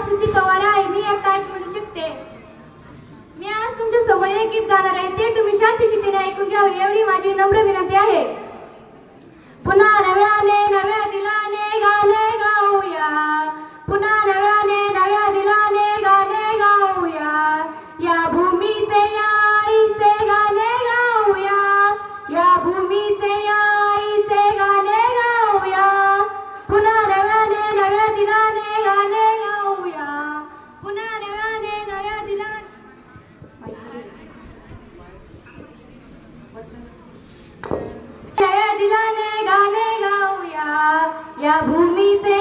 सिद्धी पवार आहे. मी आता 8 मध्ये शिकते. मी आज तुमच्या समोर एक गीत गाणार आहे. ते तुम्ही शांत चित्ताने ऐकून घ्यावे एवढी माझी नम्र विनंती आहे. पुन्हा नव्याने नव्या दिलाने गाणे गाऊया, पुन्हा नव्याने नव्या दिलाने गाणे गाऊया, या भूमीचे या आईचे गाणे गाऊया, या भूमीचे या आईचे गाणे गाऊया, पुन्हा नव्याने नव्या दिलाने गाणे गाऊया, पुन्हा नव्याने नव्या दिलाने नव्या दिलाने गाणे गाऊया, या भूमीचे